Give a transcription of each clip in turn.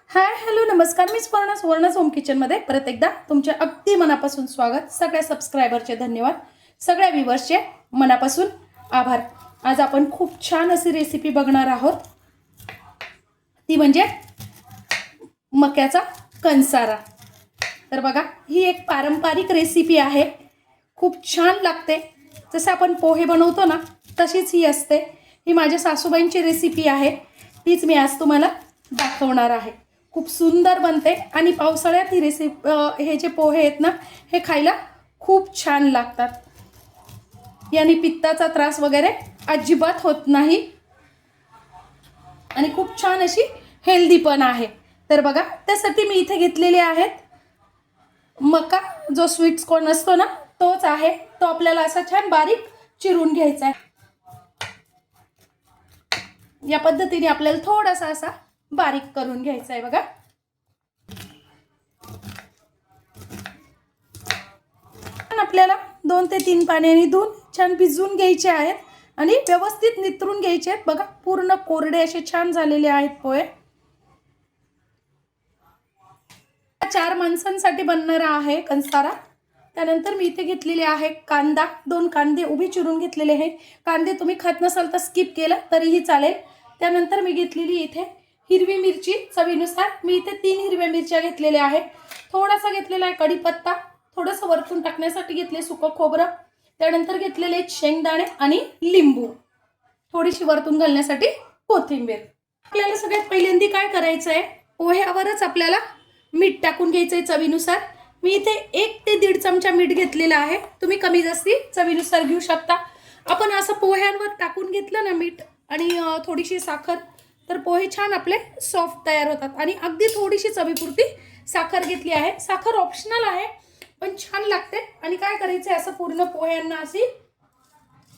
Hi hello नमस्कार, मी सुवर्णा's home किचनमध्ये परत एकदा तुमचे अगदी मनापासून स्वागत. सगळ्या सबस्क्रायबरचे धन्यवाद, सगळ्या व्ह्यूअर्सचे मनापासून आभार. आज आपण खूप छान अशी रेसिपी बघणार आहोत, ती म्हणजे मक्याचा कणसारा. तर बघा, ही एक पारंपरिक रेसिपी आहे, खूप छान लागते. जसं आपण पोहे बनवतो ना तशीच ही असते. ही माझ्या सासूबाईंची रेसिपी आहे, तीच मी आज तुम्हाला दाखवणार आहे. खूप सुंदर बनते आणि पावसाळ्यात ही हे जे पोहे आहेत ना, हे खायला खूप छान लागतात. याने पित्ताचा त्रास वगैरे अजिबात होत नाही आणि खूप छान अशी हेल्दी पण आहे. तर बघा, त्यासाठी मी इथे घेतलेले आहेत मका, जो स्वीट कॉर्न असतो ना तोच आहे. तो आपल्याला असा छान बारीक चिरून घ्यायचा आहे. या पद्धतीने आपल्याला थोडासा असा बारीक करून घ्यायचा आहे. बघा, आपल्याला 2 ते 3 पाण्याने धुवून छान भिजवून घ्यायचे आहेत आणि व्यवस्थित नितरून घ्यायचे आहेत. बघा, पूर्ण कोरडे असे छान झालेले आहेत पोहे. 4 माणसांसाठी बनणारा आहे कणसारा. त्यानंतर मी इथे घेतलेले आहे कांदा, 2 कांदे उभे चिरून घेतलेले आहेत. कांदे तुम्ही खात नसाल तर स्किप केलं तरीही चालेल. त्यानंतर मी घेतलेली इथे हिरवी मिरची चवीनुसार. मी इथे 3 हिरव्या मिरच्या घेतलेल्या आहेत. थोडासा घेतलेला आहे कढीपत्ता, थोडंसं वरतून टाकण्यासाठी घेतले सुकं खोबरं. त्यानंतर घेतलेले शेंगदाणे आणि लिंबू, थोडीशी वरतून घालण्यासाठी कोथिंबीर. आपल्याला सगळ्यात पहिल्यांदा काय करायचं आहे, पोह्यावरच आपल्याला मीठ टाकून घ्यायचं आहे चवीनुसार. मी इथे 1 ते 1.5 चमचा मीठ घेतलेला आहे. तुम्ही कमी जास्ती चवीनुसार घेऊ शकता. आपण असं पोह्यांवर टाकून घेतलं ना मीठ आणि थोडीशी साखर, तर पोहे छान आपले सॉफ्ट तयार होतात. आणि अगदी थोडीशी चवीपुरती साखर घेतली आहे. साखर ऑप्शनल आहे पण छान लागते. आणि काय करायचं आहे, असं पूर्ण पोह्यांना अशी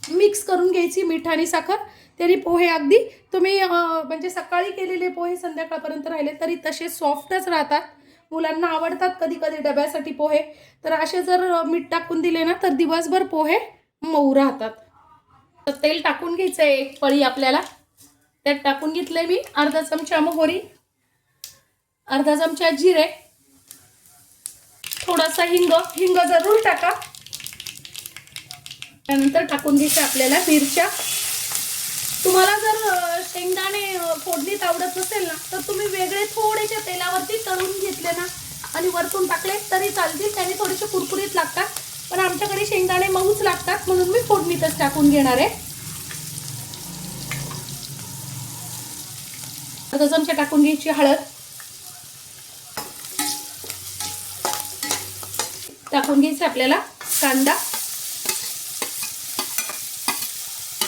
मिक्स करून घ्यायची मीठ आणि साखर. तरी पोहे अगदी तुम्ही म्हणजे सकाळी केलेले पोहे संध्याकाळपर्यंत राहिले तरी तसे सॉफ्टच राहतात. मुलांना आवडतात कधी कधी डब्यासाठी पोहे, तर असे जर मीठ टाकून दिले ना तर दिवसभर पोहे मऊ राहतात. तर तेल टाकून घ्यायचं आहे 1 पळी आपल्याला. त्यात टाकून घेतलंय मी अर्धा चमचा मोहरी, अर्धा चमचा जिरे, थोडासा हिंग जरूर टाका. त्यानंतर टाकून घ्यायचं आपल्याला मिरच्या. तुम्हाला जर शेंगदाणे फोडणीत आवडत नसेल ना तर तुम्ही वेगळे थोडेसे तेलावरती तळून घेतले ना आणि वरतून टाकले तरी चालतील, त्याने थोडेसे कुरकुरीत लागतात. पण आमच्याकडे शेंगदाणे मऊच लागतात म्हणून मी फोडणीतच टाकून घेणार आहे. अर्धा चमचा टाकून घ्यायची हळद, टाकून घ्यायचं आपल्याला कांदा.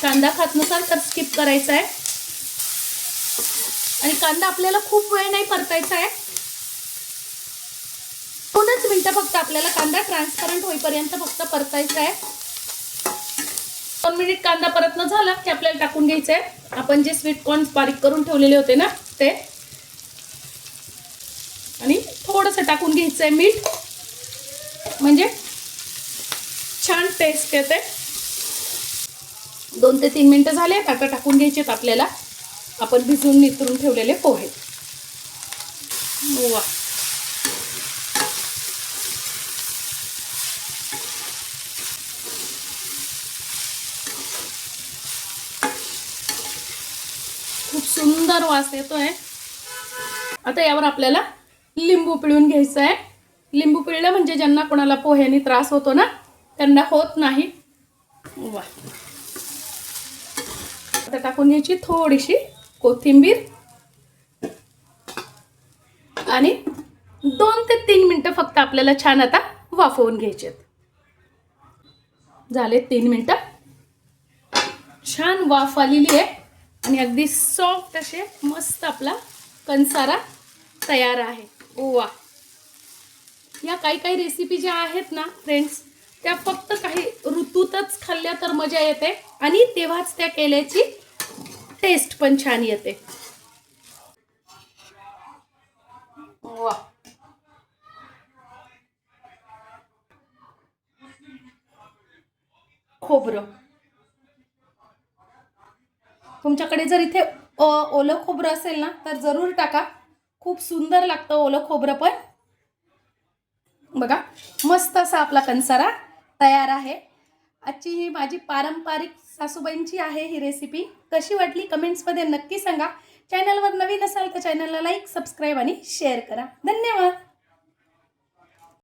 कांदा खात नसाल तर स्किप करायचा आहे. आणि कांदा आपल्याला खूप वेळ नाही परतायचा आहे, 2च मिनिटं फक्त आपल्याला कांदा ट्रान्सपरंट होईपर्यंत फक्त परतायचा आहे. 2 मिनिट कांदा परतणं झाला की आपल्याला टाकून घ्यायचं आहे आपण जे स्वीट कॉर्न बारीक करून ठेवलेले होते ना ते. आणि थोडंसं टाकून घ्यायचं आहे मीठ, म्हणजे छान टेस्ट येते. 2 ते 3 मिनिटं झाले. आता टाकून घ्यायचेत आपल्याला आपण भिजवून नितरून ठेवलेले पोहे. वा, खूप सुंदर वास येतोय. आता यावर आपल्याला लिंबू पिळून घ्यायचं आहे. लिंबू पिळलं म्हणजे ज्यांना कोणाला पोह्याने त्रास होतो ना त्यांना होत नाही. वा, आता टाकून घ्यायची थोडीशी कोथिंबीर आणि 2 ते 3 मिनिटं फक्त आपल्याला छान आता वाफवून घ्यायचे. झाले 3 मिनिटं. छान वाफ आलेली आहे आणि अगदी सॉफ्ट असे मस्त आपला कणसारा तयार आहे. वा, या काही रेसिपी ज्या आहेत ना फ्रेंड्स, त्या फक्त काही ऋतूतच खाल्ल्या तर मजा येते आणि तेव्हाच त्या केल्याची टेस्ट पण छान येते. वा, खोबरं तुमच्याकडे जर इथे ओलं खोबरं असेल ना तर जरूर टाका. खूप सुंदर लागतं ओलं खोबरं पण. बघा मस्त असा आपला कंसारा तयार आहे. आजची ही माझी पारंपरिक सासूबाईंची आहे ही रेसिपी. कशी वाटली कमेंट्समध्ये नक्की सांगा. चॅनलवर नवीन असाल तर चॅनलला लाईक, सबस्क्राईब आणि शेअर करा. धन्यवाद.